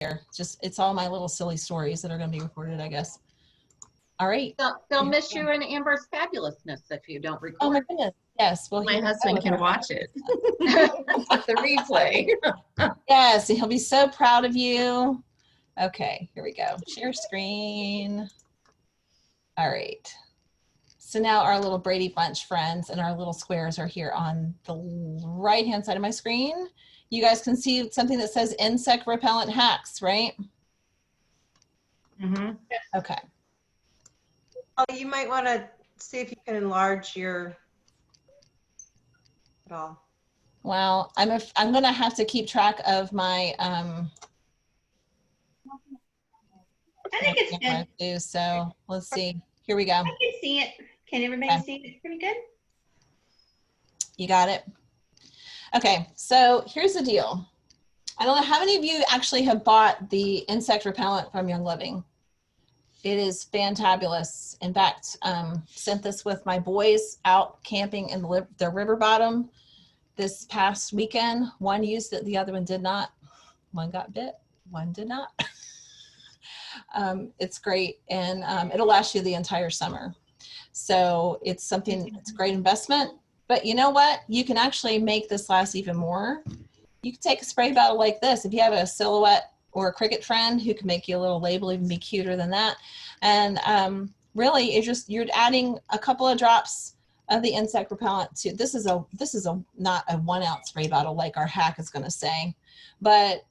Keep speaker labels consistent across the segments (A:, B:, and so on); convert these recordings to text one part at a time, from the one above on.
A: share. Just, it's all my little silly stories that are going to be recorded, I guess. All right.
B: They'll miss you in Amber's fabulousness if you don't record.
A: Oh my goodness. Yes. Well,
C: My husband can watch it. The replay.
A: Yes, he'll be so proud of you. Okay, here we go. Share screen. All right. So now our little Brady Bunch friends and our little squares are here on the right-hand side of my screen. You guys can see something that says insect repellent hacks, right?
C: Mm-hmm.
A: Okay.
D: Oh, you might want to see if you can enlarge your at all.
A: Well, I'm going to have to keep track of my
E: I think it's good.
A: too, so let's see. Here we go.
E: I can see it. Can everybody
A: Okay.
E: see it pretty good?
A: You got it? Okay, so here's the deal. I don't know how many of you actually have bought the insect repellent from Young Living. It is fantabulous. In fact, sent this with my boys out camping in the river bottom this past weekend. One used it, the other one did not. One got bit, one did not. It's great, and it'll last you the entire summer. So it's something, it's a great investment. But you know what? You can actually make this last even more. You can take a spray bottle like this. If you have a Silhouette or a Cricut friend who can make you a little label, even be cuter than that. And really, it's just, you're adding a couple of drops of the insect repellent to, this is not a 1 ounce spray bottle like our hack is going to say, but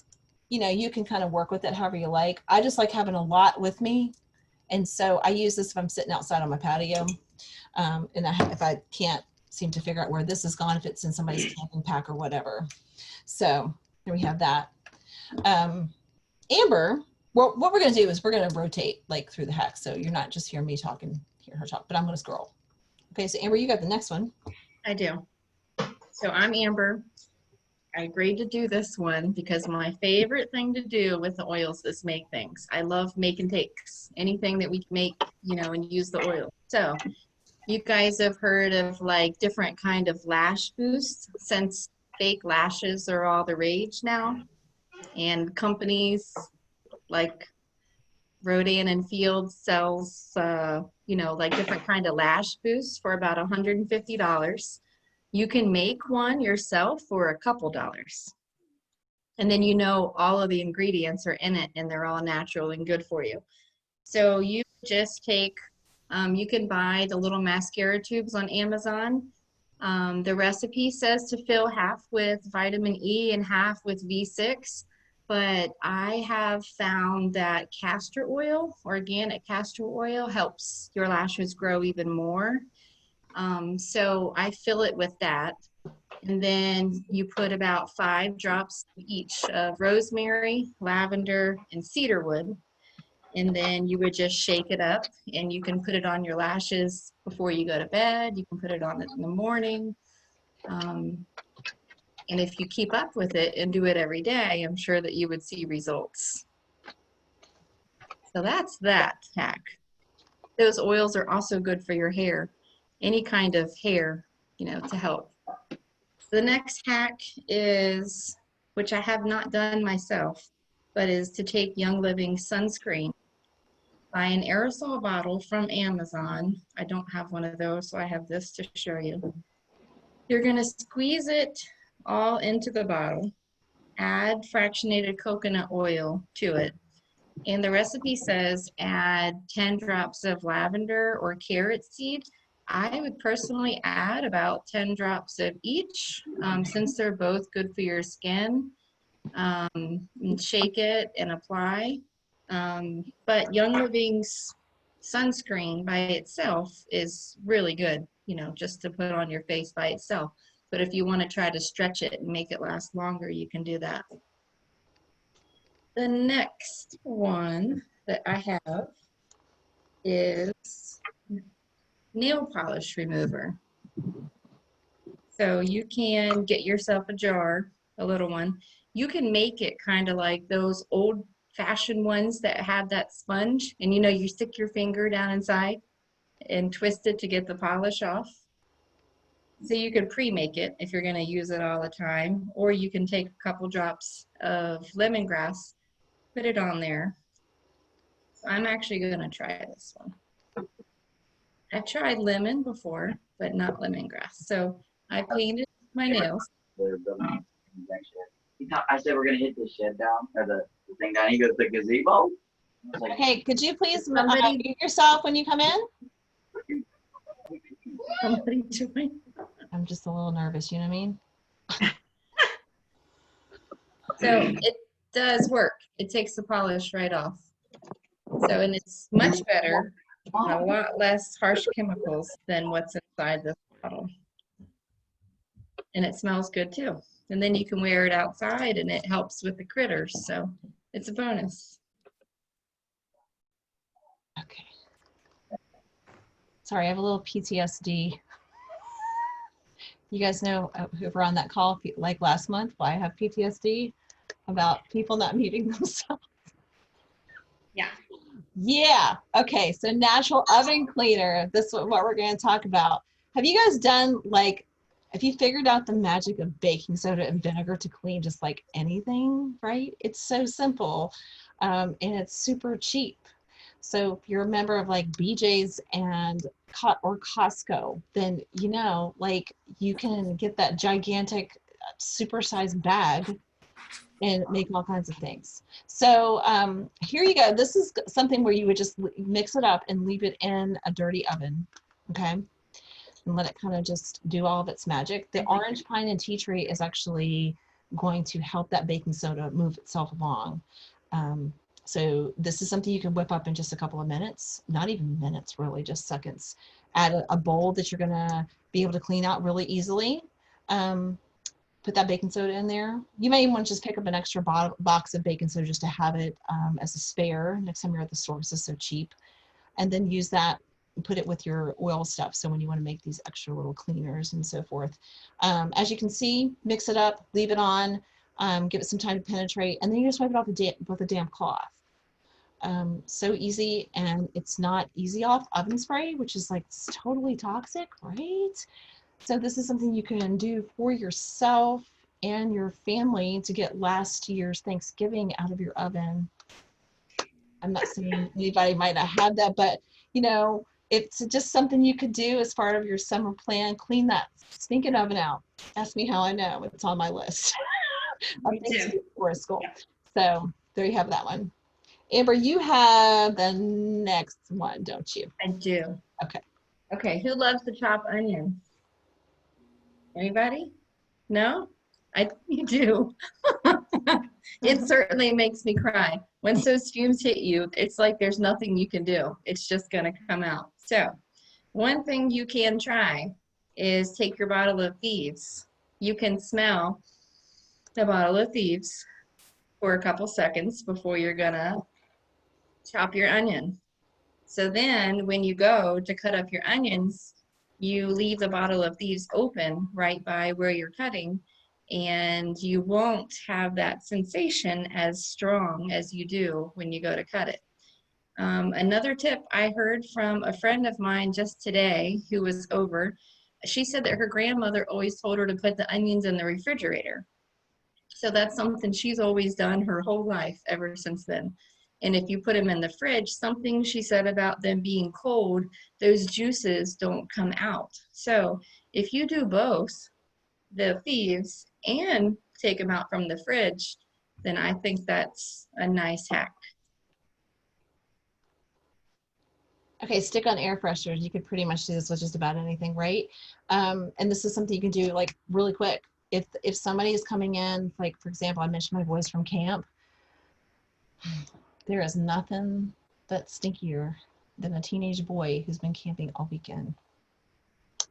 A: you know, you can kind of work with it however you like. I just like having a lot with me. And so I use this if I'm sitting outside on my patio. And if I can't seem to figure out where this is gone, if it's in somebody's camping pack or whatever. So here we have that. Amber, what we're going to do is we're going to rotate like through the hack. So you're not just hearing me talking, hear her talk, but I'm going to scroll. Okay, so Amber, you got the next one.
C: I do. So I'm Amber. I agreed to do this one because my favorite thing to do with the oils is make things. I love making takes. Anything that we can make, you know, and use the oil. So you guys have heard of like different kind of lash boosts since fake lashes are all the rage now. And companies like Rodan and Fields sells, you know, like different kind of lash boosts for about $150. You can make one yourself for a couple dollars. And then you know all of the ingredients are in it and they're all natural and good for you. So you just take, you can buy the little mascara tubes on Amazon. The recipe says to fill half with vitamin E and half with V6. But I have found that castor oil, organic castor oil, helps your lashes grow even more. So I fill it with that. And then you put about 5 drops each of rosemary, lavender, and cedarwood. And then you would just shake it up and you can put it on your lashes before you go to bed. You can put it on it in the morning. And if you keep up with it and do it every day, I'm sure that you would see results. So that's that hack. Those oils are also good for your hair, any kind of hair, you know, to help. The next hack is, which I have not done myself, but is to take Young Living sunscreen. Buy an aerosol bottle from Amazon. I don't have one of those, so I have this to show you. You're gonna squeeze it all into the bottle, add fractionated coconut oil to it. And the recipe says add 10 drops of lavender or carrot seed. I would personally add about 10 drops of each, since they're both good for your skin. And shake it and apply. But Young Living's sunscreen by itself is really good, you know, just to put on your face by itself. But if you want to try to stretch it and make it last longer, you can do that. The next one that I have is nail polish remover. So you can get yourself a jar, a little one. You can make it kind of like those old-fashioned ones that have that sponge, and you know, you stick your finger down inside and twist it to get the polish off. So you can pre-make it if you're going to use it all the time, or you can take a couple drops of lemongrass, put it on there. So I'm actually gonna try this one. I've tried lemon before, but not lemongrass. So I painted my nails.
F: I said we're gonna hit the shed down or the thing down. He goes, the gazebo. I was like,
A: Okay, could you please
C: Somebody-
A: mute yourself when you come in?
C: Somebody join.
A: I'm just a little nervous, you know what I mean?
C: So it does work. It takes the polish right off. So, and it's much better, a lot less harsh chemicals than what's inside this bottle. And it smells good too. And then you can wear it outside and it helps with the critters. So it's a bonus.
A: Okay. Sorry, I have a little PTSD. You guys know who were on that call like last month, why I have PTSD about people not muting themselves.
E: Yeah.
A: Yeah. Okay. So natural oven cleaner. This is what we're going to talk about. Have you guys done have you figured out the magic of baking soda and vinegar to clean just like anything, right? It's so simple and it's super cheap. So if you're a member of like BJ's and or Costco, then you know, like you can get that gigantic supersized bag and make all kinds of things. So here you go. This is something where you would just mix it up and leave it in a dirty oven, okay? And let it kind of just do all of its magic. The orange pine and tea tree is actually going to help that baking soda move itself along. So this is something you can whip up in just a couple of minutes, not even minutes really, just seconds. Add a bowl that you're gonna be able to clean out really easily. Put that baking soda in there. You may even want to just pick up an extra box of baking soda just to have it as a spare next time you're at the store because it's so cheap. And then use that and put it with your oil stuff. So when you want to make these extra little cleaners and so forth. As you can see, mix it up, leave it on, give it some time to penetrate, and then you just wipe it off with a damp cloth. So easy, and it's not easy off oven spray, which is like totally toxic, right? So this is something you can do for yourself and your family to get last year's Thanksgiving out of your oven. I'm not saying anybody might not have that, but you know, it's just something you could do as part of your summer plan. Clean that stinking oven out. Ask me how I know. It's on my list of
E: Me
A: things to
E: too.
A: do for school.
E: Yeah.
A: So there you have that one. Amber, you have the next one, don't you?
C: I do.
A: Okay.
C: Okay, who loves to chop onions? Anybody? No? I think you do. It certainly makes me cry. Once those fumes hit you, it's like there's nothing you can do. It's just gonna come out. So, one thing you can try is take your bottle of thieves. You can smell the bottle of thieves for a couple seconds before you're gonna chop your onion. So then when you go to cut up your onions, you leave the bottle of thieves open right by where you're cutting, and you won't have that sensation as strong as you do when you go to cut it. Another tip I heard from a friend of mine just today who was over, she said that her grandmother always told her to put the onions in the refrigerator. So that's something she's always done her whole life ever since then. And if you put them in the fridge, something she said about them being cold, those juices don't come out. So if you do both, the thieves and take them out from the fridge, then I think that's a nice hack.
A: Okay, stick on air fresheners. You could pretty much do this with just about anything, right? And this is something you can do like really quick. If somebody is coming in, like for example, I mentioned my boys from camp, there is nothing that's stinkier than a teenage boy who's been camping all weekend.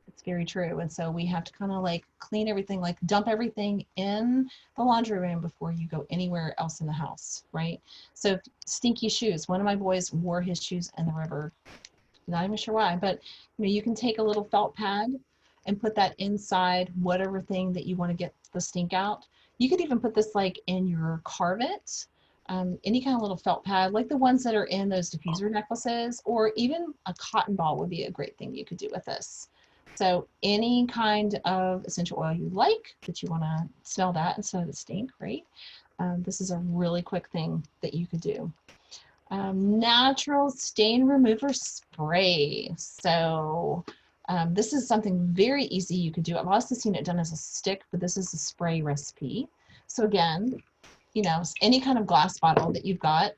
A: It's very true. And so we have to kind of like clean everything, like dump everything in the laundry room before you go anywhere else in the house, right? So stinky shoes. One of my boys wore his shoes in the river. Not even sure why, but you know, you can take a little felt pad and put that inside whatever thing that you want to get the stink out. You could even put this like in your carpet, any kind of little felt pad, like the ones that are in those diffuser necklaces, or even a cotton ball would be a great thing you could do with this. So any kind of essential oil you like that you want to smell that instead of the stink, right? This is a really quick thing that you could do. Natural stain remover spray. So this is something very easy you could do. I've also seen it done as a stick, but this is a spray recipe. So again, you know, any kind of glass bottle that you've got,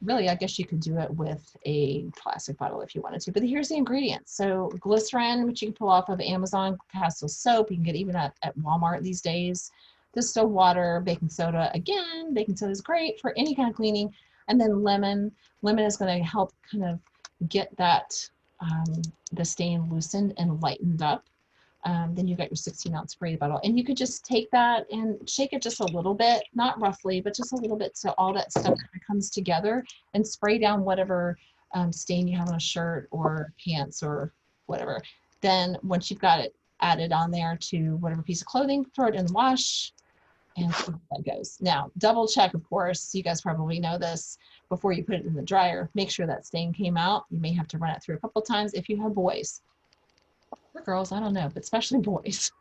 A: really, I guess you could do it with a plastic bottle if you wanted to, but here's the ingredients. So glycerin, which you can pull off of Amazon, Castle soap, you can get even at Walmart these days. Distilled water, baking soda. Again, baking soda is great for any kind of cleaning. And then lemon. Lemon is going to help kind of get that, the stain loosened and lightened up. Then you've got your 16-ounce spray bottle. And you could just take that and shake it just a little bit, not roughly, but just a little bit, so all that stuff kind of comes together, and spray down whatever stain you have on a shirt or pants or whatever. Then once you've got it added on there to whatever piece of clothing, throw it in the wash and see how that goes. Now, double check, of course, you guys probably know this, before you put it in the dryer, make sure that stain came out. You may have to run it through a couple times if you have boys. Or girls, I don't know, but especially boys.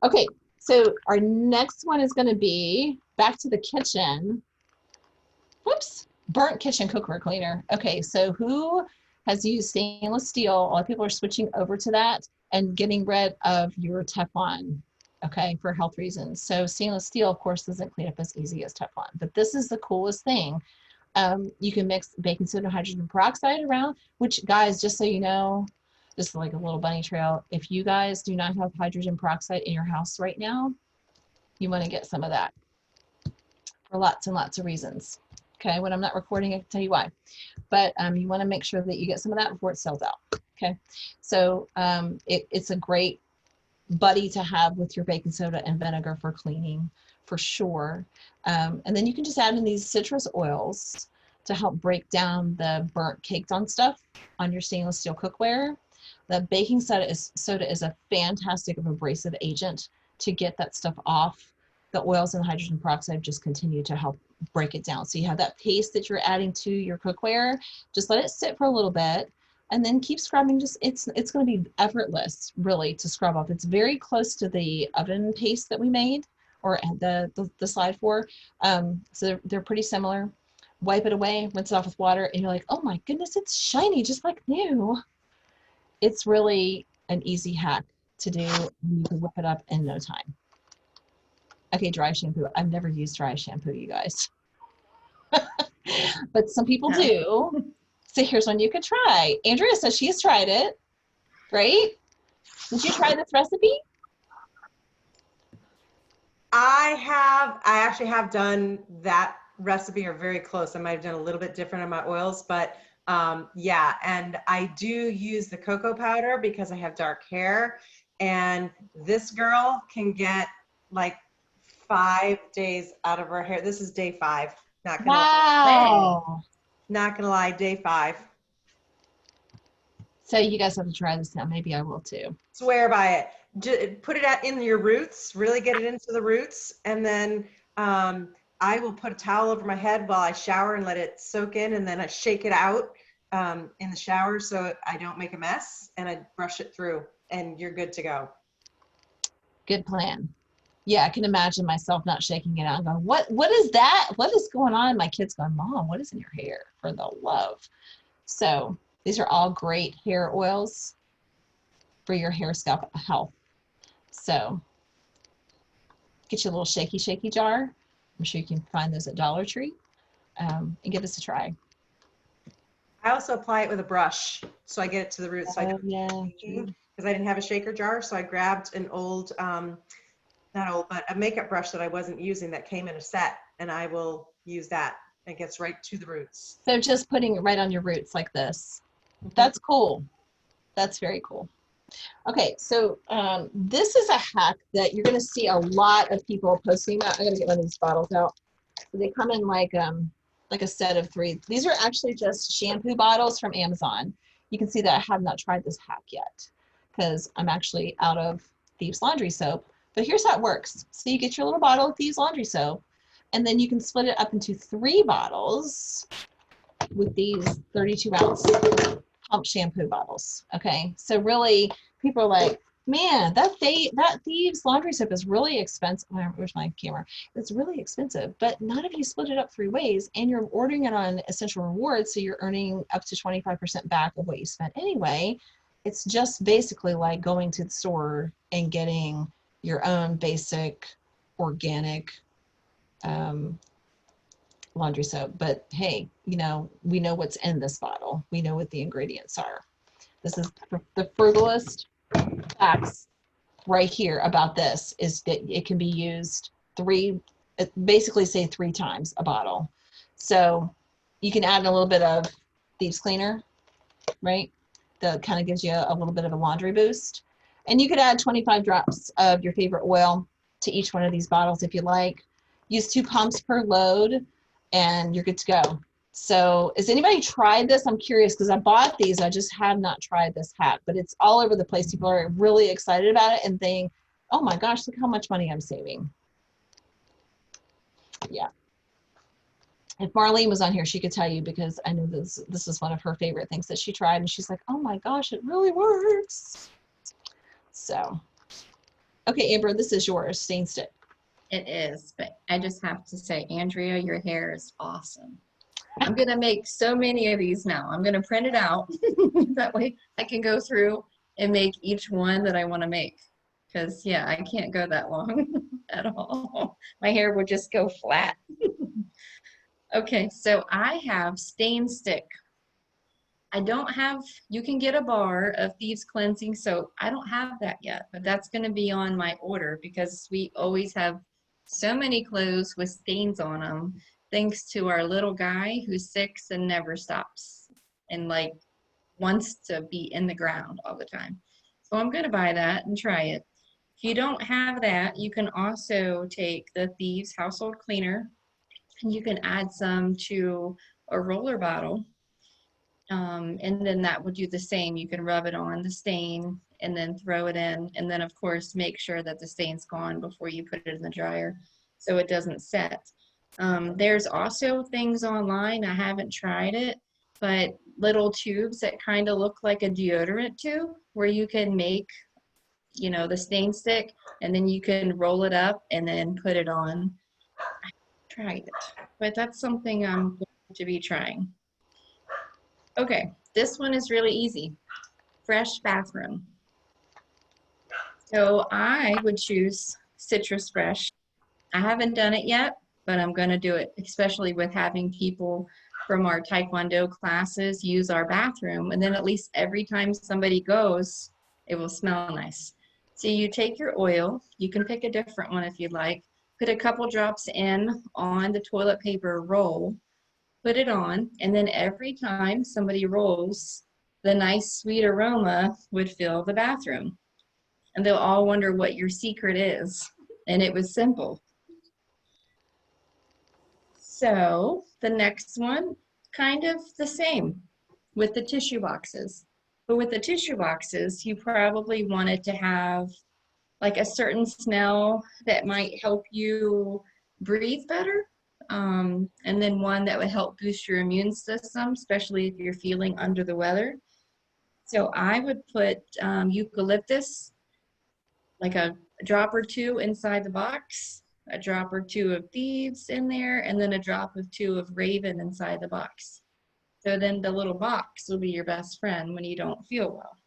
A: Okay, so our next one is going to be back to the kitchen. Whoops, burnt kitchen cookware cleaner. Okay, so who has used stainless steel? A lot of people are switching over to that and getting rid of your Teflon, okay, for health reasons. So stainless steel, of course, doesn't clean up as easy as Teflon, but this is the coolest thing. You can mix baking soda and hydrogen peroxide around, which, guys, just so you know, just like a little bunny trail, if you guys do not have hydrogen peroxide in your house right now, you want to get some of that for lots and lots of reasons. Okay, when I'm not recording, I can tell you why. But you want to make sure that you get some of that before it sells out. Okay, so it's a great buddy to have with your baking soda and vinegar for cleaning, for sure. And then you can just add in these citrus oils to help break down the burnt caked on stuff on your stainless steel cookware. The baking soda is a fantastic abrasive agent to get that stuff off. The oils and the hydrogen peroxide just continue to help break it down. So you have that paste that you're adding to your cookware. Just let it sit for a little bit and then keep scrubbing. Just it's going to be effortless, really, to scrub off. It's very close to the oven paste that we made, or the slide for. So they're pretty similar. Wipe it away, rinse it off with water, and you're like, oh my goodness, it's shiny, just like new. It's really an easy hack to do. You can whip it up in no time. Okay, dry shampoo. I've never used dry shampoo, you guys. But some people do. So here's one you could try. Andrea says she has tried it. Great. Did you try this recipe?
D: I actually have done that recipe, or very close. I might have done a little bit different on my oils, but yeah, and I do use the cocoa powder because I have dark hair, and this girl can get like 5 days out of her hair. This is day 5. Not gonna
A: Wow.
D: not gonna lie, day 5.
A: So you guys have to try this now. Maybe I will too.
D: Swear by it. Just put it in your roots, really get it into the roots, and then I will put a towel over my head while I shower and let it soak in, and then I shake it out in the shower so I don't make a mess, and I brush it through, and you're good to go.
A: Good plan. Yeah, I can imagine myself not shaking it out and going, what is that? What is going on? My kid's going, Mom, what is in your hair? For the love. So these are all great hair oils for your hair scalp health. So get you a little shaky jar. I'm sure you can find those at Dollar Tree, and give this a try.
D: I also apply it with a brush, so I get it to the roots. So I don't,
A: Yeah.
D: because I didn't have a shaker jar, so I grabbed an old, not old, but a makeup brush that I wasn't using that came in a set, and I will use that. It gets right to the roots.
A: So just putting it right on your roots like this. That's cool. That's very cool. Okay, so this is a hack that you're going to see a lot of people posting about. I'm going to get one of these bottles out. So they come in like a set of 3. These are actually just shampoo bottles from Amazon. You can see that I have not tried this hack yet because I'm actually out of Thieves Laundry soap. But here's how it works. So you get your little bottle of Thieves Laundry soap, and then you can split it up into 3 bottles with these 32-ounce pump shampoo bottles. Okay, so really people are like, Man, that Thieves laundry soap is really expensive. Where's my camera? It's really expensive, but not if you split it up 3 ways and you're ordering it on Essential Rewards, so you're earning up to 25% back of what you spent anyway. It's just basically like going to the store and getting your own basic organic laundry soap. But hey, we know what's in this bottle. We know what the ingredients are. This is the frugalist facts right here about this is that it can be used basically say 3 times a bottle. So you can add a little bit of Thieves Cleaner, right? That kind of gives you a little bit of a laundry boost. And you could add 25 drops of your favorite oil to each one of these bottles if you like. Use 2 pumps per load and you're good to go. So has anybody tried this? I'm curious because I bought these. I just have not tried this hack, but it's all over the place. People are really excited about it and think, oh my gosh, look how much money I'm saving. Yeah. If Marlene was on here, she could tell you because I know this is one of her favorite things that she tried. And she's like, oh my gosh, it really works. So, okay, Amber, this is yours, Stain Stick.
C: It is, but I just have to say, Andrea, your hair is awesome. I'm going to make so many of these now. I'm going to print it out. That way I can go through and make each one that I want to make. Because, yeah, I can't go that long at all. My hair would just go flat. Okay, so I have Stain Stick. I don't have, you can get a bar of Thieves Cleansing Soap. I don't have that yet, but that's going to be on my order because we always have so many clothes with stains on them. Thanks to our little guy who's 6 and never stops and like wants to be in the ground all the time. So I'm going to buy that and try it. If you don't have that, you can also take the Thieves Household Cleaner and you can add some to a roller bottle. And then that would do the same. You can rub it on the stain and then throw it in. And then of course, make sure that the stain's gone before you put it in the dryer so it doesn't set. There's also things online, I haven't tried it, but little tubes that kind of look like a deodorant tube where you can make, the stain stick and then you can roll it up and then put it on. I tried it, but that's something I'm going to be trying. Okay, this one is really easy. Fresh Bathroom. So I would choose Citrus Fresh. I haven't done it yet, but I'm going to do it, especially with having people from our Taekwondo classes use our bathroom. And then at least every time somebody goes, it will smell nice. So you take your oil, you can pick a different one if you'd like, put a couple drops in on the toilet paper roll, put it on, and then every time somebody rolls, the nice sweet aroma would fill the bathroom. And they'll all wonder what your secret is. And it was simple. So the next one, kind of the same with the tissue boxes. But with the tissue boxes, you probably wanted to have like a certain smell that might help you breathe better. And then one that would help boost your immune system, especially if you're feeling under the weather. So I would put eucalyptus, like a drop or 2 inside the box, a drop or 2 of Thieves in there, and then a drop of 2 of Raven inside the box. So then the little box will be your best friend when you don't feel well.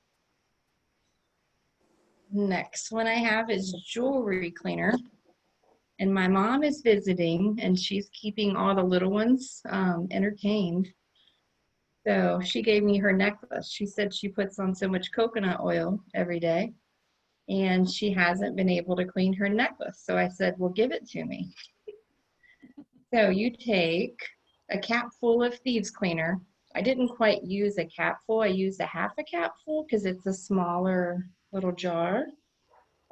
C: Next one I have is jewelry cleaner. And my mom is visiting and she's keeping all the little ones entertained. So she gave me her necklace. She said she puts on so much coconut oil every day and she hasn't been able to clean her necklace. So I said, well, give it to me. So you take a capful of Thieves Cleaner. I didn't quite use a capful. I used a half a capful because it's a smaller little jar.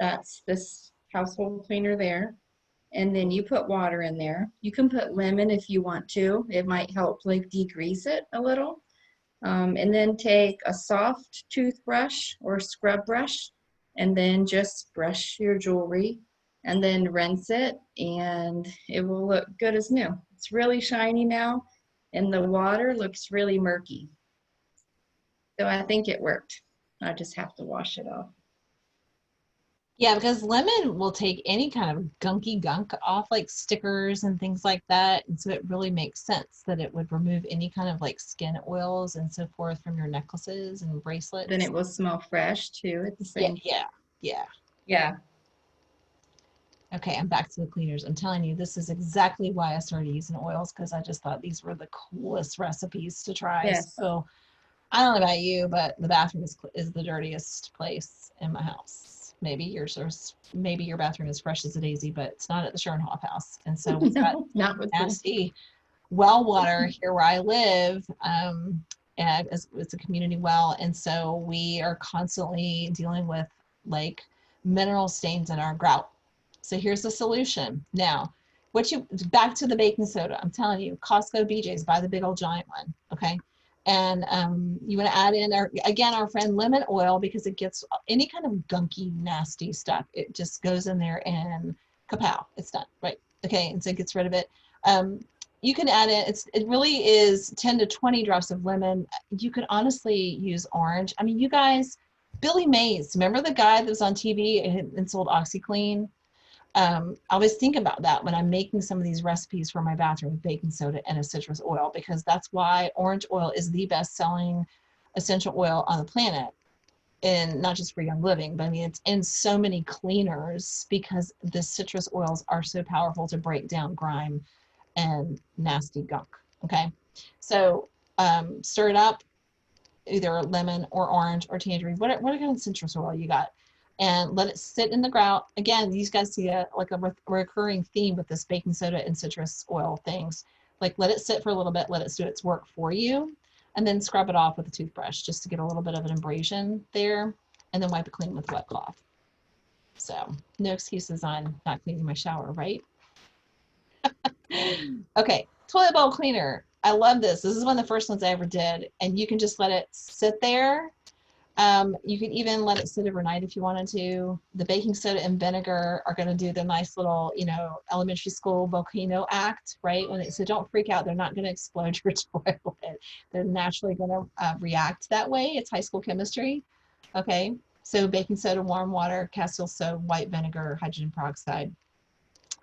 C: That's this household cleaner there. And then you put water in there. You can put lemon if you want to. It might help like degrease it a little. And then take a soft toothbrush or scrub brush and then just brush your jewelry and then rinse it and it will look good as new. It's really shiny now and the water looks really murky. So I think it worked. I just have to wash it off.
A: Yeah, because lemon will take any kind of gunky gunk off, like stickers and things like that. And so it really makes sense that it would remove any kind of like skin oils and so forth from your necklaces and bracelets.
C: Then it will smell fresh too at the
A: Yeah,
C: same.
A: yeah.
C: Yeah.
A: Okay, I'm back to the cleaners. I'm telling you, this is exactly why I started using oils, because I just thought these were the coolest recipes to try.
C: Yes.
A: So I don't know about you, but the bathroom is the dirtiest place in my house. Maybe yours are, maybe your bathroom is fresh as a daisy, but it's not at the Schoenhoff house. And so we've got
C: No, not with the
A: nasty well water here where I live. And it's a community well, and so we are constantly dealing with like mineral stains in our grout. So here's the solution. Now, back to the baking soda. I'm telling you, Costco BJ's, buy the big old giant one, okay? And you want to add in our friend lemon oil, because it gets any kind of gunky, nasty stuff. It just goes in there and kapow, it's done, right? Okay, and so it gets rid of it. You can add in, it really is 10 to 20 drops of lemon. You could honestly use orange. I mean, you guys, Billy Mays, remember the guy that was on TV and sold OxyClean? I always think about that when I'm making some of these recipes for my bathroom with baking soda and a citrus oil, because that's why orange oil is the best selling essential oil on the planet. And not just for Young Living, but I mean, it's in so many cleaners because the citrus oils are so powerful to break down grime and nasty gunk. Okay, so stir it up, either lemon or orange or tangerine, what kind of citrus oil you got, and let it sit in the grout. Again, these guys see a recurring theme with this baking soda and citrus oil things. Like, let it sit for a little bit, let it do its work for you, and then scrub it off with a toothbrush just to get a little bit of an abrasion there, and then wipe it clean with a wet cloth. So no excuses on not cleaning my shower, right? Okay, toilet bowl cleaner. I love this. This is one of the first ones I ever did, and you can just let it sit there. You can even let it sit overnight if you wanted to. The baking soda and vinegar are going to do the nice little, elementary school volcano act, right? So don't freak out. They're not going to explode your toilet. They're naturally going to react that way. It's high school chemistry. Okay, so baking soda, warm water, castile soap, white vinegar, hydrogen peroxide.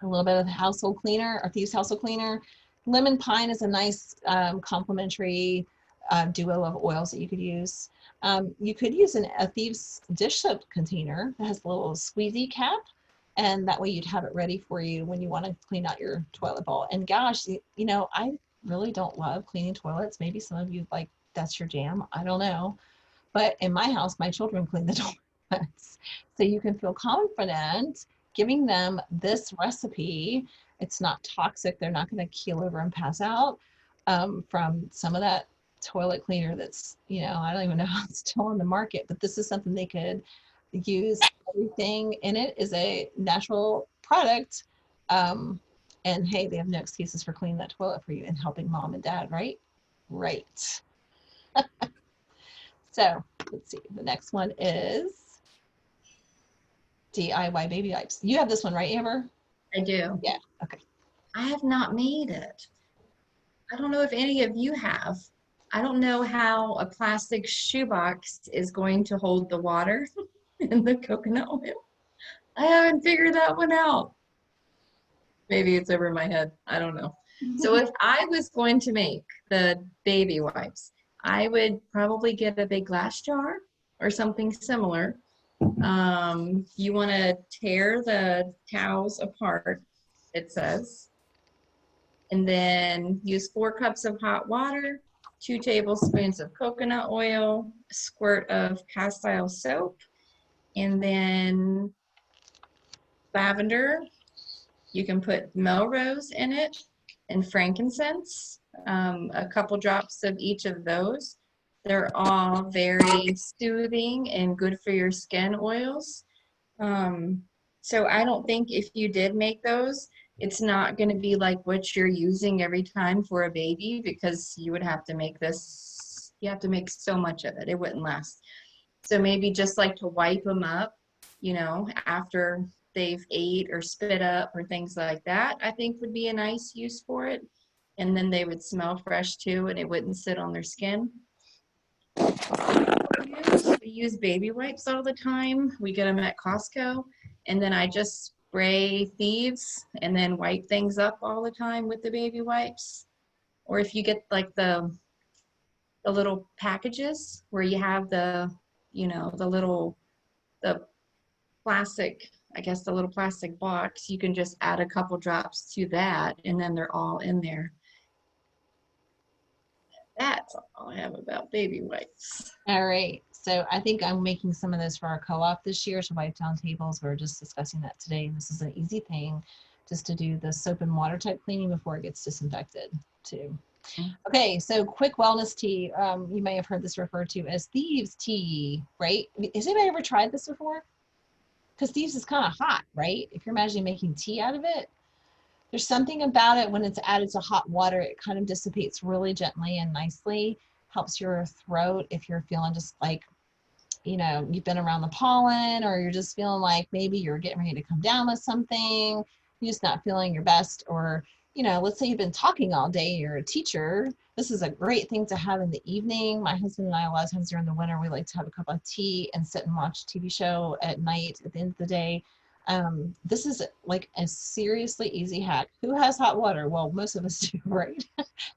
A: A little bit of household cleaner, or Thieves household cleaner. Lemon pine is a nice complementary duo of oils that you could use. You could use a Thieves dish soap container that has a little squeezy cap, and that way you'd have it ready for you when you want to clean out your toilet bowl. And gosh, I really don't love cleaning toilets. Maybe some of you, like, that's your jam. I don't know. But in my house, my children clean the toilets. So you can feel confident giving them this recipe. It's not toxic. They're not going to keel over and pass out from some of that toilet cleaner that's, I don't even know how it's still on the market, but this is something they could use. Everything in it is a natural product. And hey, they have no excuses for cleaning that toilet for you and helping mom and dad, right? Right. So let's see. The next one is DIY baby wipes. You have this one, right, Amber?
C: I do.
A: Yeah. Okay.
C: I have not made it. I don't know if any of you have. I don't know how a plastic shoebox is going to hold the water and the coconut oil. I haven't figured that one out. Maybe it's over my head. I don't know. So if I was going to make the baby wipes, I would probably get a big glass jar or something similar. You want to tear the towels apart, it says, and then use 4 cups of hot water, 2 tablespoons of coconut oil, a squirt of castile soap, and then lavender. You can put Melrose in it and frankincense, a couple drops of each of those. They're all very soothing and good for your skin oils. So I don't think if you did make those, it's not going to be like what you're using every time for a baby, because you would have to make this, you have to make so much of it. It wouldn't last. So maybe just like to wipe them up, after they've ate or spit up or things like that, I think would be a nice use for it. And then they would smell fresh too, and it wouldn't sit on their skin. We use baby wipes all the time. We get them at Costco. And then I just spray thieves and then wipe things up all the time with the baby wipes. Or if you get like the little packages where you have the, you know, the plastic, I guess the little plastic box, you can just add a couple drops to that and then they're all in there. That's all I have about baby wipes.
A: All right. So I think I'm making some of those for our co-op this year to wipe down tables. We were just discussing that today. And this is an easy thing just to do the soap and water type cleaning before it gets disinfected too. Okay, so quick wellness tea. You may have heard this referred to as thieves tea, right? Has anybody ever tried this before? Because thieves is kind of hot, right? If you're imagining making tea out of it, there's something about it when it's added to hot water, it kind of dissipates really gently and nicely, helps your throat if you're feeling just like, you know, you've been around the pollen, or you're just feeling like maybe you're getting ready to come down with something, you're just not feeling your best, or, you know, let's say you've been talking all day, you're a teacher. This is a great thing to have in the evening. My husband and I, a lot of times during the winter, we like to have a cup of tea and sit and watch a TV show at night at the end of the day. This is like a seriously easy hack. Who has hot water? Well, most of us do, right?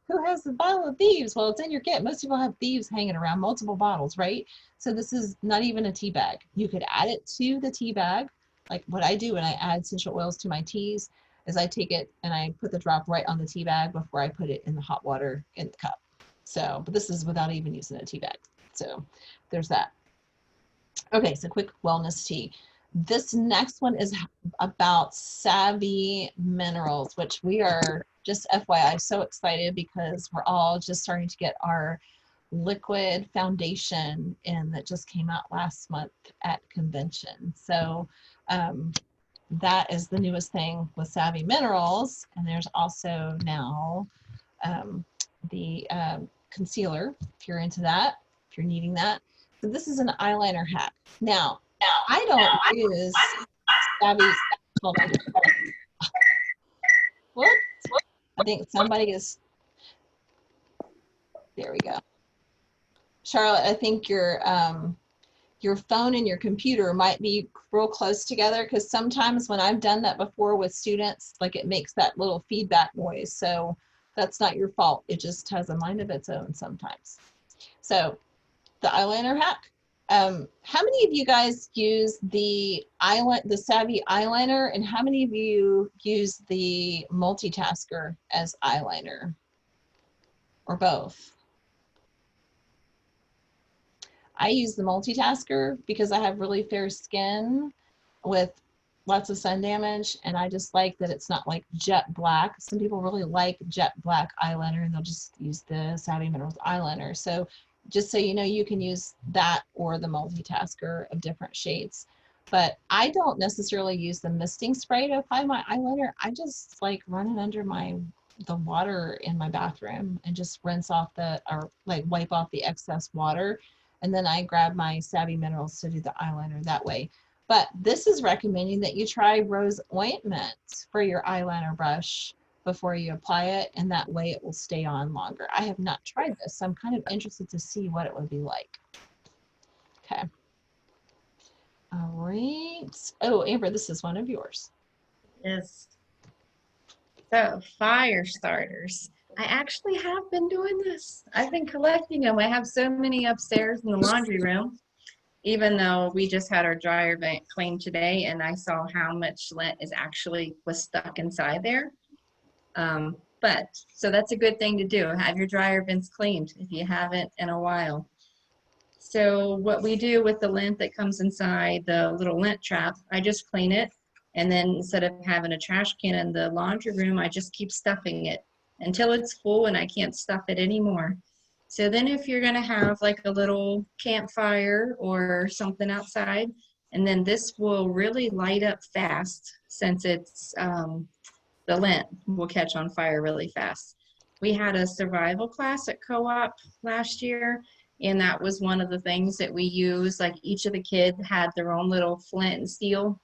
A: Who has the bottle of thieves? Well, it's in your kit. Most people have thieves hanging around, multiple bottles, right? So this is not even a tea bag. You could add it to the tea bag. Like what I do when I add essential oils to my teas is I take it and I put the drop right on the tea bag before I put it in the hot water in the cup. So, but this is without even using a tea bag. So there's that. Okay, so quick wellness tea. This next one is about Savvy Minerals, which we are just FYI so excited because we're all just starting to get our liquid foundation in that just came out last month at convention. So that is the newest thing with Savvy Minerals. And there's also now the concealer, if you're into that, if you're needing that. So this is an eyeliner hack. Now, I don't use Savvy. Hold on. What? I think somebody is. There we go. Charlotte, I think your phone and your computer might be real close together, because sometimes when I've done that before with students, like it makes that little feedback noise. So that's not your fault. It just has a mind of its own sometimes. So the eyeliner hack. How many of you guys use the Savvy eyeliner, and how many of you use the multitasker as eyeliner, or both? I use the multitasker because I have really fair skin with lots of sun damage, and I just like that it's not like jet black. Some people really like jet black eyeliner, and they'll just use the Savvy Minerals eyeliner. So just so you know, you can use that or the multitasker of different shades. But I don't necessarily use the misting spray to apply my eyeliner. I just like run it under the water in my bathroom and just rinse off or like wipe off the excess water. And then I grab my Savvy Minerals to do the eyeliner that way. But this is recommending that you try rose ointment for your eyeliner brush before you apply it, and that way it will stay on longer. I have not tried this, so I'm kind of interested to see what it would be like. Okay. All right. Oh, Amber, this is one of yours.
C: Yes. So fire starters. I actually have been doing this. I've been collecting them. I have so many upstairs in the laundry room, even though we just had our dryer vent cleaned today, and I saw how much lint was stuck inside there. But so that's a good thing to do. Have your dryer vents cleaned if you haven't in a while. So what we do with the lint that comes inside the little lint trap, I just clean it. And then instead of having a trash can in the laundry room, I just keep stuffing it until it's full and I can't stuff it anymore. So then if you're gonna have like a little campfire or something outside, and then this will really light up fast since it's, the lint will catch on fire really fast. We had a survival class at co-op last year, and that was one of the things that we used. Like each of the kids had their own little flint and steel.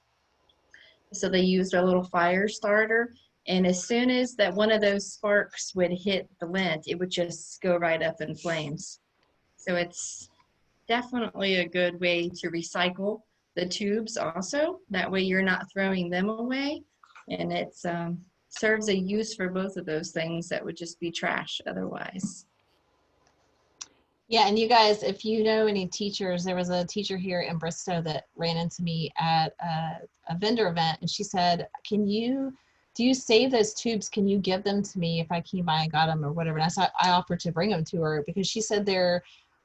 C: So they used a little fire starter, and as soon as that one of those sparks would hit the lint, it would just go right up in flames. So it's definitely a good way to recycle the tubes also. That way you're not throwing them away. And it's serves a use for both of those things that would just be trash otherwise.
A: Yeah, and you guys, if you know any teachers, there was a teacher here in Bristow that ran into me at a vendor event, and she said, do you save those tubes? Can you give them to me if I came by and got them or whatever? And I offered to bring them to her because she said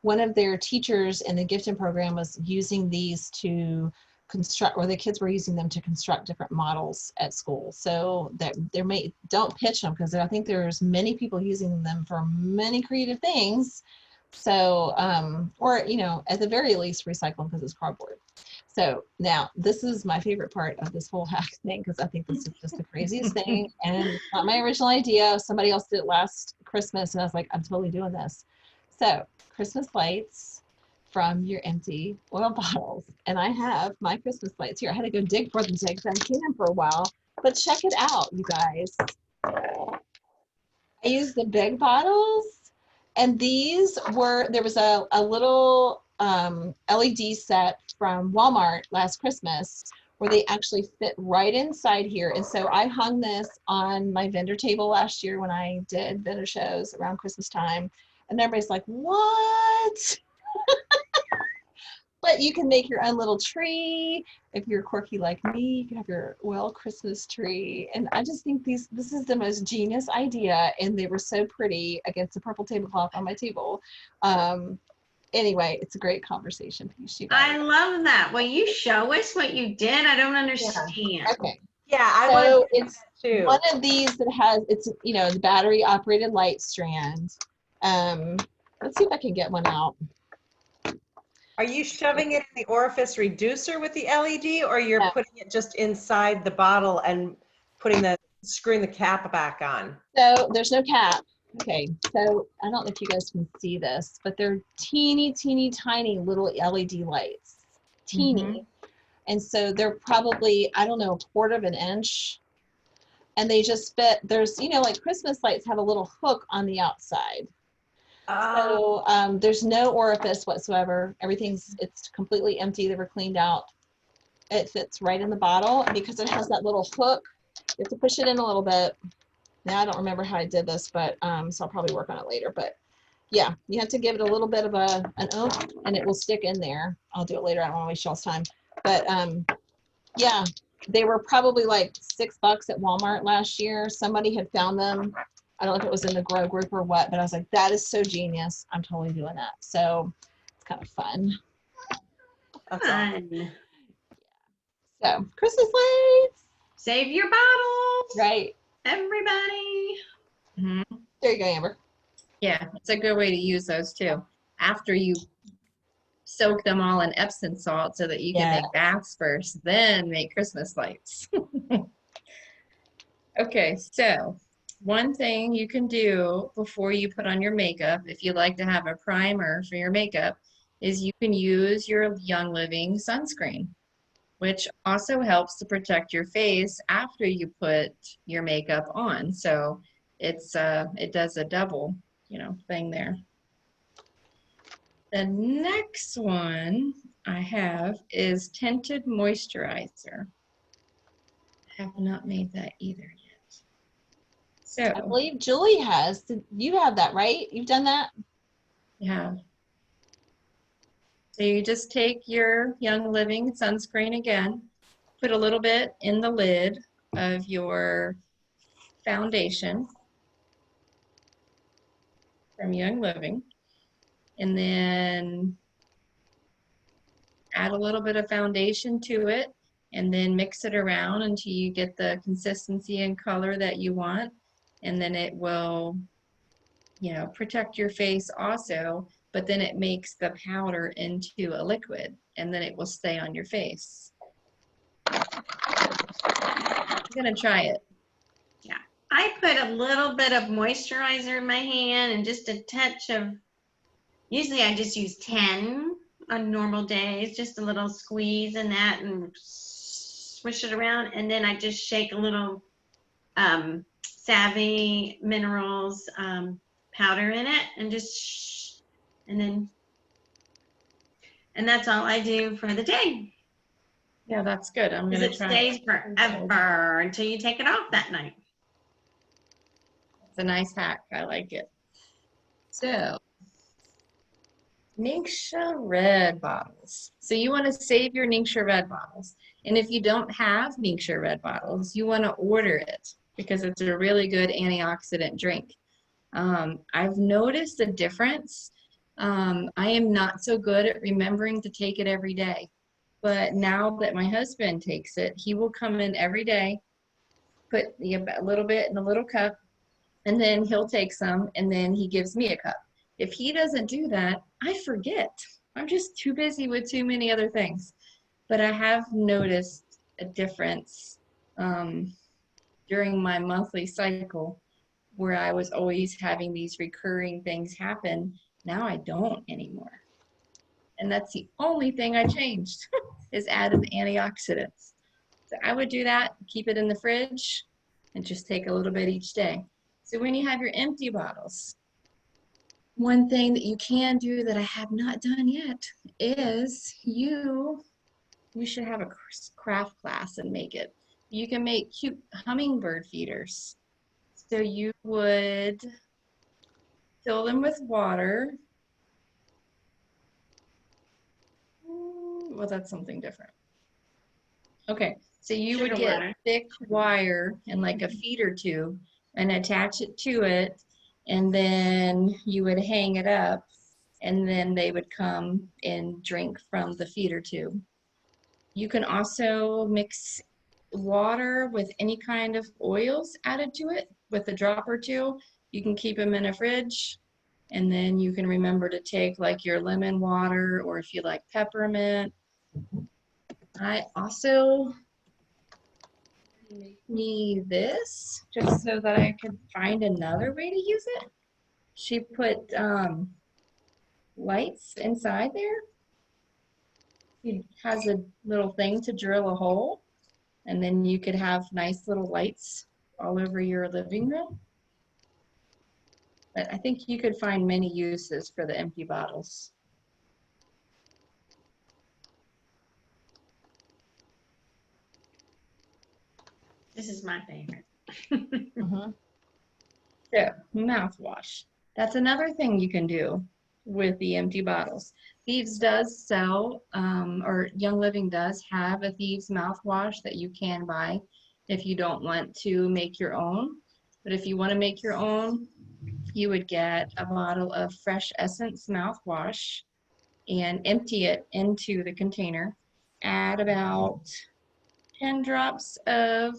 A: one of their teachers in the gifting program was using these to construct, or the kids were using them to construct different models at school. So that don't pitch them, because I think there's many people using them for many creative things. So, or, at the very least, recycle them because it's cardboard. So now this is my favorite part of this whole hack thing, because I think this is just the craziest thing. And it's not my original idea. Somebody else did it last Christmas, and I was like, I'm totally doing this. So Christmas lights from your empty oil bottles. And I have my Christmas lights here. I had to go dig for them today because I hadn't seen them for a while. But check it out, you guys. I used the big bottles. And there was a little LED set from Walmart last Christmas where they actually fit right inside here. And so I hung this on my vendor table last year when I did vendor shows around Christmas time. And everybody's like, what? But you can make your own little tree. If you're quirky like me, you can have your oil Christmas tree. And I just think this is the most genius idea. And they were so pretty against the purple tablecloth on my table. Anyway, it's a great conversation piece. You
E: I
A: guys.
E: love that. Will you show us what you did? I don't understand.
A: Okay.
D: Yeah, I
A: So
D: want
A: it's
D: to.
A: one of these that has, the battery operated light strand. Let's see if I can get one out.
D: Are you shoving it in the orifice reducer with the LED, or you're
A: No.
D: putting it just inside the bottle and screwing the cap back on?
A: So there's no cap. Okay, so I don't know if you guys can see this, but they're teeny, teeny, tiny little LED lights. Teeny. And so they're probably, I don't know, a quarter of an inch. And they just fit, there's, like Christmas lights have a little hook on the outside. So there's no orifice whatsoever. It's completely empty. They were cleaned out. It fits right in the bottle. And because it has that little hook, you have to push it in a little bit. Now I don't remember how I did this, but so I'll probably work on it later. But yeah, you have to give it a little bit of an oomph, and it will stick in there. I'll do it later. I don't want to waste y'all's time. But yeah, they were probably like $6 at Walmart last year. Somebody had found them. I don't know if it was in the Grow group or what, but I was like, that is so genius. I'm totally doing that. So it's kind of fun.
D: That's all.
E: Fun.
A: So Christmas lights,
E: Save your bottles,
A: right?
E: everybody.
A: There you go, Amber.
C: Yeah, it's a good way to use those too. After you soak them all in Epsom salt so that you can make baths first, then make Christmas lights. Okay, so one thing you can do before you put on your makeup, if you like to have a primer for your makeup, is you can use your Young Living sunscreen, which also helps to protect your face after you put your makeup on. So it does a double, thing there. The next one I have is tinted moisturizer. Have not made that either yet. So
A: I believe Julie has. You have that, right? You've done that?
C: yeah. So you just take your Young Living sunscreen again, put a little bit in the lid of your foundation from Young Living, and then add a little bit of foundation to it, and then mix it around until you get the consistency and color that you want. And then it will, protect your face also, but then it makes the powder into a liquid, and then it will stay on your face. I'm gonna try it.
E: I put a little bit of moisturizer in my hand and just a touch of, usually I just use 10 on normal days, just a little squeeze in that and swish it around. And then I just shake a little Savvy Minerals powder in it and and that's all I do for the day.
C: Yeah, that's good. I'm
E: Because
C: gonna
E: it
C: try.
E: stays forever until you take it off that night.
C: It's a nice hack. I like it. So, Ningxia red bottles. So you want to save your Ningxia red bottles. And if you don't have Ningxia red bottles, you want to order it because it's a really good antioxidant drink. I've noticed a difference. I am not so good at remembering to take it every day. But now that my husband takes it, he will come in every day, put a little bit in a little cup, and then he'll take some, and then he gives me a cup. If he doesn't do that, I forget. I'm just too busy with too many other things. But I have noticed a difference during my monthly cycle where I was always having these recurring things happen. Now I don't anymore. And that's the only thing I changed is added antioxidants. So I would do that, keep it in the fridge, and just take a little bit each day. So when you have your empty bottles, one thing that you can do that I have not done yet is you should have a craft class and make it. You can make cute hummingbird feeders. So you would fill them with water. Well, that's something different. Okay, so you would
E: Sugar
C: get
E: water.
C: thick wire and like a feeder tube and attach it to it, and then you would hang it up, and then they would come and drink from the feeder tube. You can also mix water with any kind of oils added to it with a drop or two. You can keep them in a fridge, and then you can remember to take like your lemon water, or if you like peppermint. I also make me this just so that I could find another way to use it. She put lights inside there. It has a little thing to drill a hole, and then you could have nice little lights all over your living room. But I think you could find many uses for the empty bottles.
E: This is my favorite.
A: Mhm.
C: So, mouthwash. That's another thing you can do with the empty bottles. Thieves does sell, or Young Living does have a Thieves mouthwash that you can buy if you don't want to make your own. But if you want to make your own, you would get a bottle of Fresh Essence mouthwash and empty it into the container. Add about 10 drops of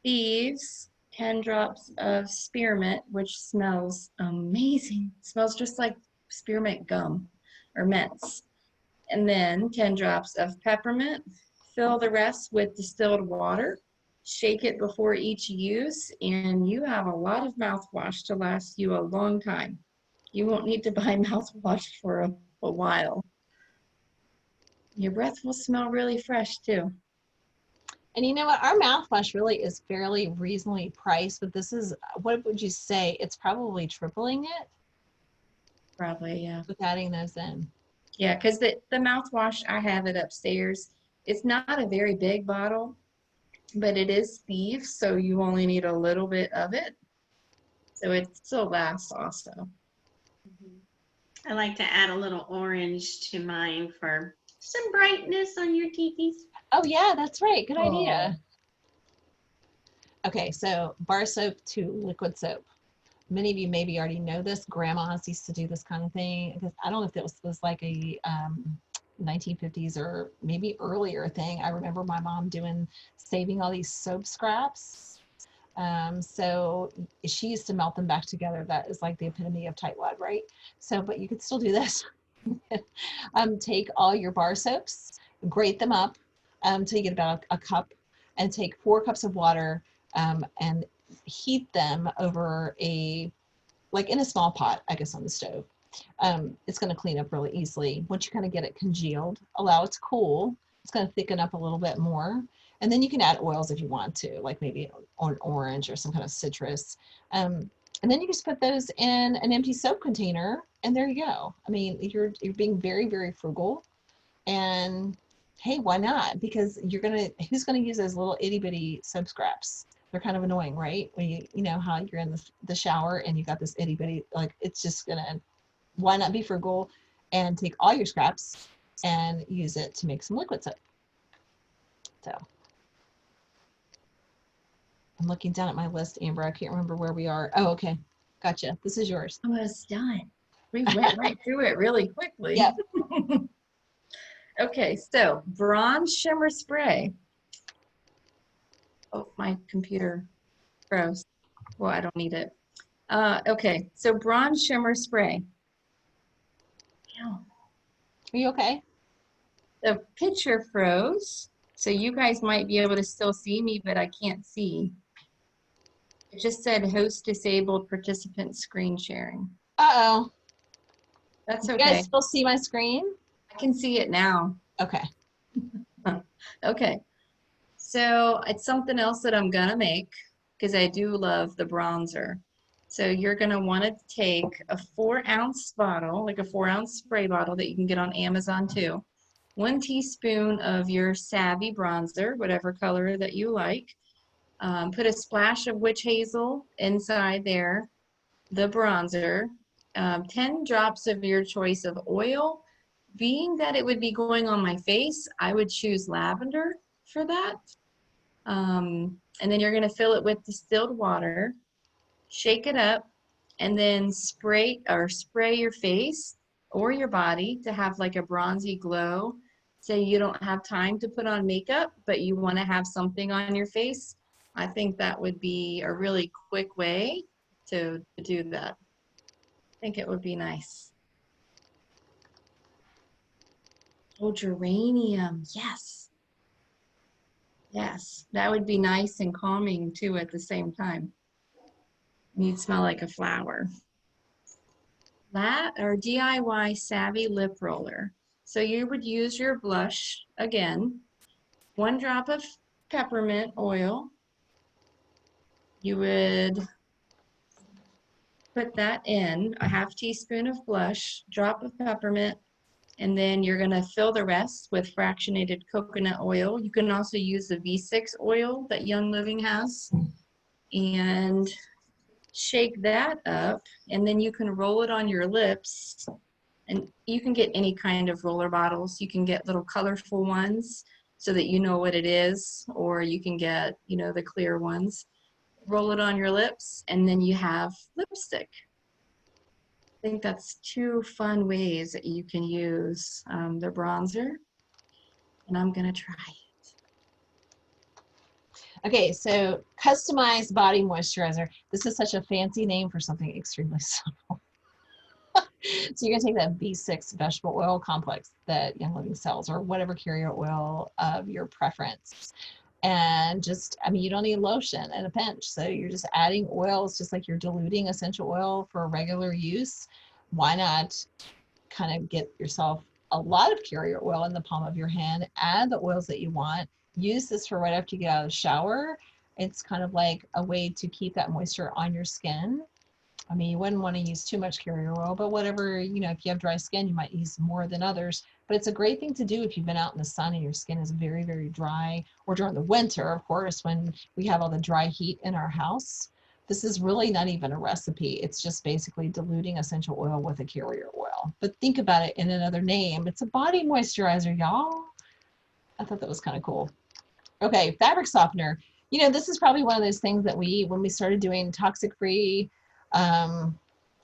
C: Thieves, 10 drops of spearmint, which smells amazing. It smells just like spearmint gum or mints. And then 10 drops of peppermint. Fill the rest with distilled water. Shake it before each use, and you have a lot of mouthwash to last you a long time. You won't need to buy mouthwash for a while. Your breath will smell really fresh too.
A: And you know what? Our mouthwash really is fairly reasonably priced, but this is, what would you say? It's probably tripling it
C: Probably, yeah.
A: with adding those in.
C: Yeah, because the mouthwash, I have it upstairs. It's not a very big bottle, but it is Thieves, so you only need a little bit of it. So it still lasts also.
E: I like to add a little orange to mine for some brightness on your teethies.
A: Oh yeah, that's right. Good idea. Okay, so bar soap to liquid soap. Many of you maybe already know this. Grandmas used to do this kind of thing. Because I don't know if it was like a 1950s or maybe earlier thing. I remember my mom saving all these soap scraps. So she used to melt them back together. That is like the epitome of tightwad, right? So, but you could still do this. Take all your bar soaps, grate them up till you get about a cup, and take 4 cups of water and heat them over like in a small pot, I guess, on the stove. It's going to clean up really easily. Once you kind of get it congealed, allow it to cool. It's going to thicken up a little bit more. And then you can add oils if you want to, like maybe an orange or some kind of citrus. And then you just put those in an empty soap container, and there you go. I mean, you're being very, very frugal, and hey, why not? Because who's gonna use those little itty bitty soap scraps? They're kind of annoying, right? When you know how you're in the shower and you got this itty bitty, like it's just gonna, why not be frugal and take all your scraps and use it to make some liquid soap? So I'm looking down at my list, Amber. I can't remember where we are. Oh, okay. Gotcha. This is yours.
C: Almost done. We went right through it really quickly.
A: Yep.
C: Okay, so bronze shimmer spray. Oh, my computer froze. Well, I don't need it. Okay, so bronze shimmer spray. Ow.
A: Are you okay?
C: The picture froze, so you guys might be able to still see me, but I can't see. It just said host disabled participant screen sharing.
A: Uh-oh.
C: That's
A: You
C: okay.
A: guys still see my screen?
C: I can see it now.
A: Okay.
C: Okay. So it's something else that I'm gonna make because I do love the bronzer. So you're gonna want to take a 4-ounce bottle, like a 4-ounce spray bottle that you can get on Amazon too. 1 teaspoon of your Savvy bronzer, whatever color that you like. Put a splash of witch hazel inside there, the bronzer, 10 drops of your choice of oil. Being that it would be going on my face, I would choose lavender for that. And then you're going to fill it with distilled water, shake it up, and then spray your face or your body to have like a bronzy glow. Say you don't have time to put on makeup, but you want to have something on your face. I think that would be a really quick way to do that. I think it would be nice. Oh, geranium, yes. Yes, that would be nice and calming too at the same time. You'd smell like a flower. That or DIY Savvy lip roller. So you would use your blush again, 1 drop of peppermint oil. You would put that in, a 1/2 teaspoon of blush, drop of peppermint, and then you're gonna fill the rest with fractionated coconut oil. You can also use the V6 oil that Young Living has. And shake that up, and then you can roll it on your lips. And you can get any kind of roller bottles. You can get little colorful ones so that you know what it is, or you can get, you know, the clear ones. Roll it on your lips, and then you have lipstick. I think that's 2 fun ways that you can use the bronzer, and I'm gonna try it.
A: Okay, so customized body moisturizer. This is such a fancy name for something extremely simple. So you're gonna take that B6 vegetable oil complex that Young Living sells, or whatever carrier oil of your preference. And just, I mean, you don't need lotion in a pinch. So you're just adding oils, just like you're diluting essential oil for regular use. Why not kind of get yourself a lot of carrier oil in the palm of your hand, add the oils that you want, use this for right after you get out of the shower. It's kind of like a way to keep that moisture on your skin. I mean, you wouldn't want to use too much carrier oil, but whatever, you know, if you have dry skin, you might use more than others. But it's a great thing to do if you've been out in the sun and your skin is very, very dry, or during the winter, of course, when we have all the dry heat in our house. This is really not even a recipe. It's just basically diluting essential oil with a carrier oil. But think about it in another name. It's a body moisturizer, y'all. I thought that was kind of cool. Okay, fabric softener. You know, this is probably one of those things that when we started doing toxic-free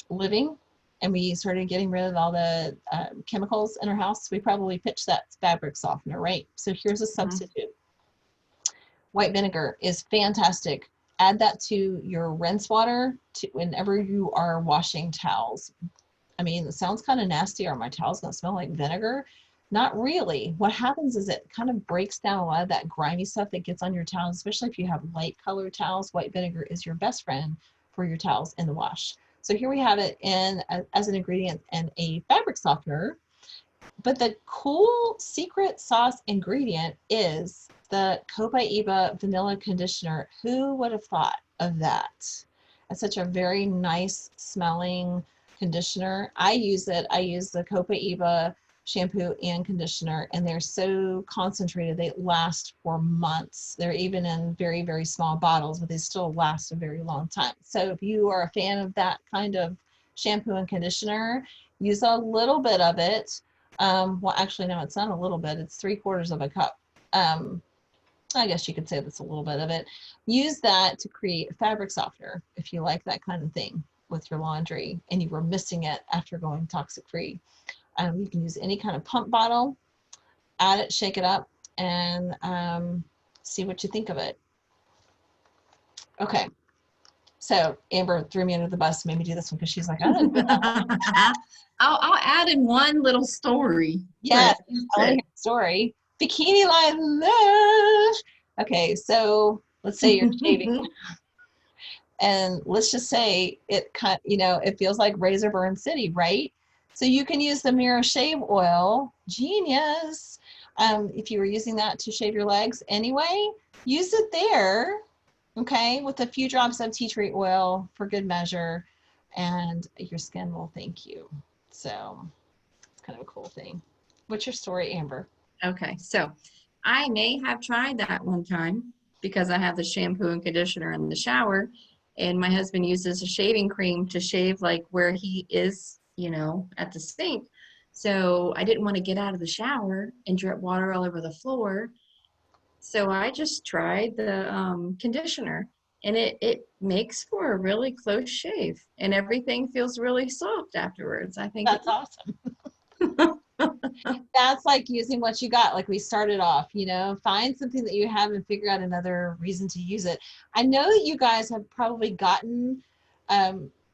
A: living, and we started getting rid of all the chemicals in our house, we probably pitched that fabric softener, right? So here's a substitute. White vinegar is fantastic. Add that to your rinse water whenever you are washing towels. I mean, it sounds kind of nasty. Are my towels gonna smell like vinegar? Not really. What happens is it kind of breaks down a lot of that grimy stuff that gets on your towels, especially if you have light colored towels. White vinegar is your best friend for your towels in the wash. So here we have it as an ingredient in a fabric softener. But the cool secret sauce ingredient is the Copaiba vanilla conditioner. Who would have thought of that? It's such a very nice smelling conditioner. I use it. I use the Copaiba shampoo and conditioner, and they're so concentrated they last for months. They're even in very, very small bottles, but they still last a very long time. So if you are a fan of that kind of shampoo and conditioner, use a little bit of it. Well, actually, no, it's not a little bit. It's 3/4 of a cup. I guess you could say that's a little bit of it. Use that to create a fabric softener if you like that kind of thing with your laundry and you were missing it after going toxic free. You can use any kind of pump bottle, add it, shake it up, and see what you think of it. Okay, so Amber threw me under the bus, made me do this one because she's like, oh.
C: I'll add in one little story.
A: Yes, I want to hear the story. Bikini line love. Okay, so let's say you're shaving, and let's just say it it feels like razor burn city, right? So you can use the Miro shave oil. Genius. If you were using that to shave your legs anyway, use it there, okay, with a few drops of tea tree oil for good measure, and your skin will thank you. So it's kind of a cool thing. What's your story, Amber?
C: Okay, so I may have tried that one time because I have the shampoo and conditioner in the shower, and my husband uses a shaving cream to shave like where he is, at the sink. So I didn't want to get out of the shower and drip water all over the floor. So I just tried the conditioner, and it makes for a really close shave, and everything feels really soft afterwards. I think
A: That's awesome. That's like using what you got, like we started off, find something that you have and figure out another reason to use it. I know that you guys have probably gotten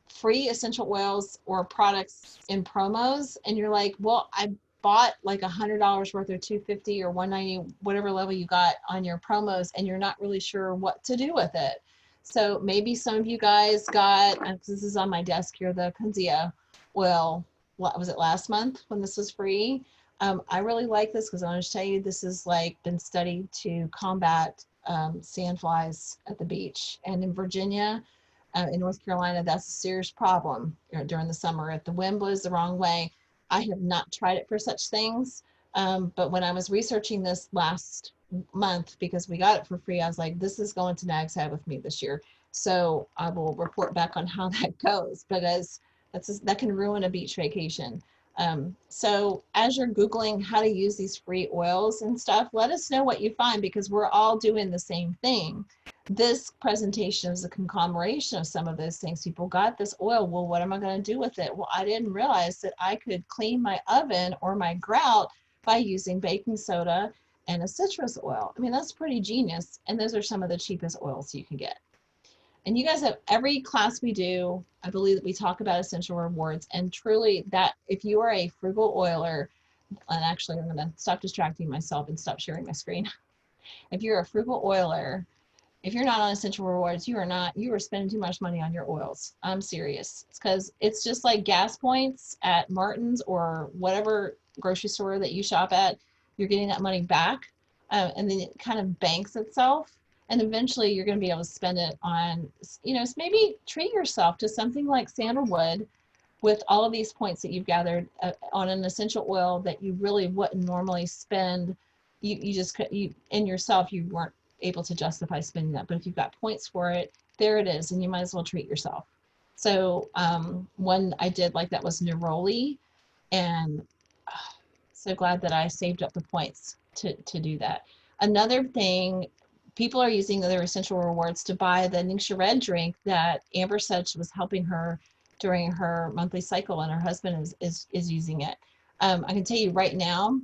A: free essential oils or products in promos, and you're like, well, I bought like $100 worth or $250 or $190, whatever level you got on your promos, and you're not really sure what to do with it. So maybe some of you guys got, this is on my desk here, the Kunzia oil. What was it, last month when this was free? I really like this because I want to tell you this has like been studied to combat sand flies at the beach. And in Virginia, in North Carolina, that's a serious problem during the summer. If the wind blows the wrong way, I have not tried it for such things. But when I was researching this last month, because we got it for free, I was like, this is going to Nag's Head with me this year. So I will report back on how that goes, because that can ruin a beach vacation. So as you're Googling how to use these free oils and stuff, let us know what you find, because we're all doing the same thing. This presentation is a conglomeration of some of those things. People got this oil. Well, what am I going to do with it? Well, I didn't realize that I could clean my oven or my grout by using baking soda and a citrus oil. I mean, that's pretty genius. And those are some of the cheapest oils you can get. And you guys have every class we do, I believe that we talk about essential rewards, and truly that if you are a frugal oiler, and actually I'm gonna stop distracting myself and stop sharing my screen. If you're a frugal oiler, if you're not on essential rewards, you are spending too much money on your oils. I'm serious. It's because it's just like gas points at Martin's or whatever grocery store that you shop at. You're getting that money back, and then it kind of banks itself. And eventually you're going to be able to spend it on, maybe treat yourself to something like sandalwood with all of these points that you've gathered on an essential oil that you really wouldn't normally spend. You in yourself, you weren't able to justify spending that. But if you've got points for it, there it is, and you might as well treat yourself. So one I did like that was Neroli, and so glad that I saved up the points to do that. Another thing, people are using their essential rewards to buy the Ningxia Red drink that Amber said was helping her during her monthly cycle, and her husband is using it. I can tell you right now,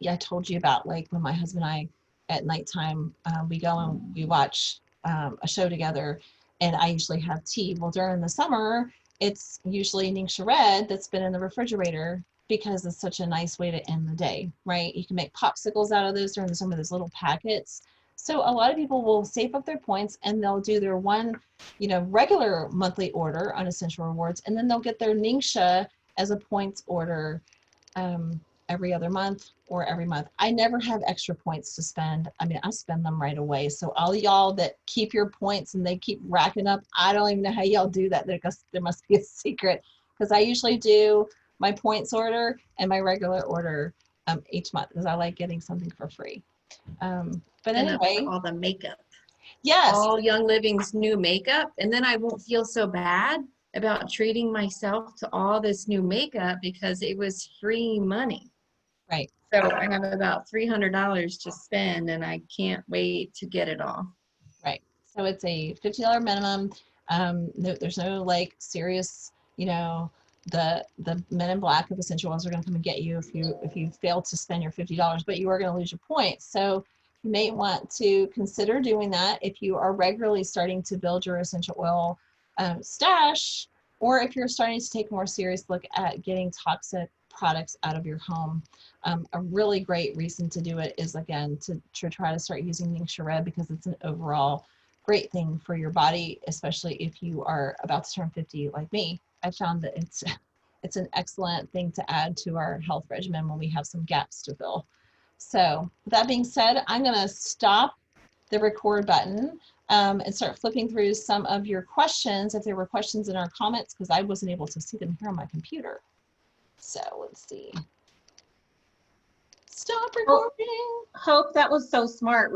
A: I told you about like when my husband and I at nighttime, we go and we watch a show together, and I usually have tea. Well, during the summer, it's usually Ningxia Red that's been in the refrigerator because it's such a nice way to end the day, right? You can make popsicles out of those during the summer, those little packets. So a lot of people will save up their points and they'll do their one, regular monthly order on essential rewards, and then they'll get their Ningxia as a points order every other month or every month. I never have extra points to spend. I mean, I spend them right away. So all y'all that keep your points and they keep racking up, I don't even know how y'all do that. There must be a secret, because I usually do my points order and my regular order each month because I like getting something for free. But
C: And that's
A: anyway,
C: all the makeup.
A: yes,
C: All Young Living's new makeup, and then I won't feel so bad about treating myself to all this new makeup because it was free money.
A: right.
C: So I have about $300 to spend, and I can't wait to get it all.
A: Right. So it's a $50 minimum. There's no like serious, you know, the Men in Black of Essential Oils are going to come and get you if you fail to spend your $50, but you are going to lose your points. So you may want to consider doing that if you are regularly starting to build your essential oil stash, or if you're starting to take a more serious look at getting toxic products out of your home. A really great reason to do it is, again, to try to start using Ningxia Red because it's an overall great thing for your body, especially if you are about to turn 50 like me. I found that it's an excellent thing to add to our health regimen when we have some gaps to fill. So with that being said, I'm going to stop the record button and start flipping through some of your questions, if there were questions in our comments, because I wasn't able to see them here on my computer. So let's see. Stop recording.
B: Hope that was so smart.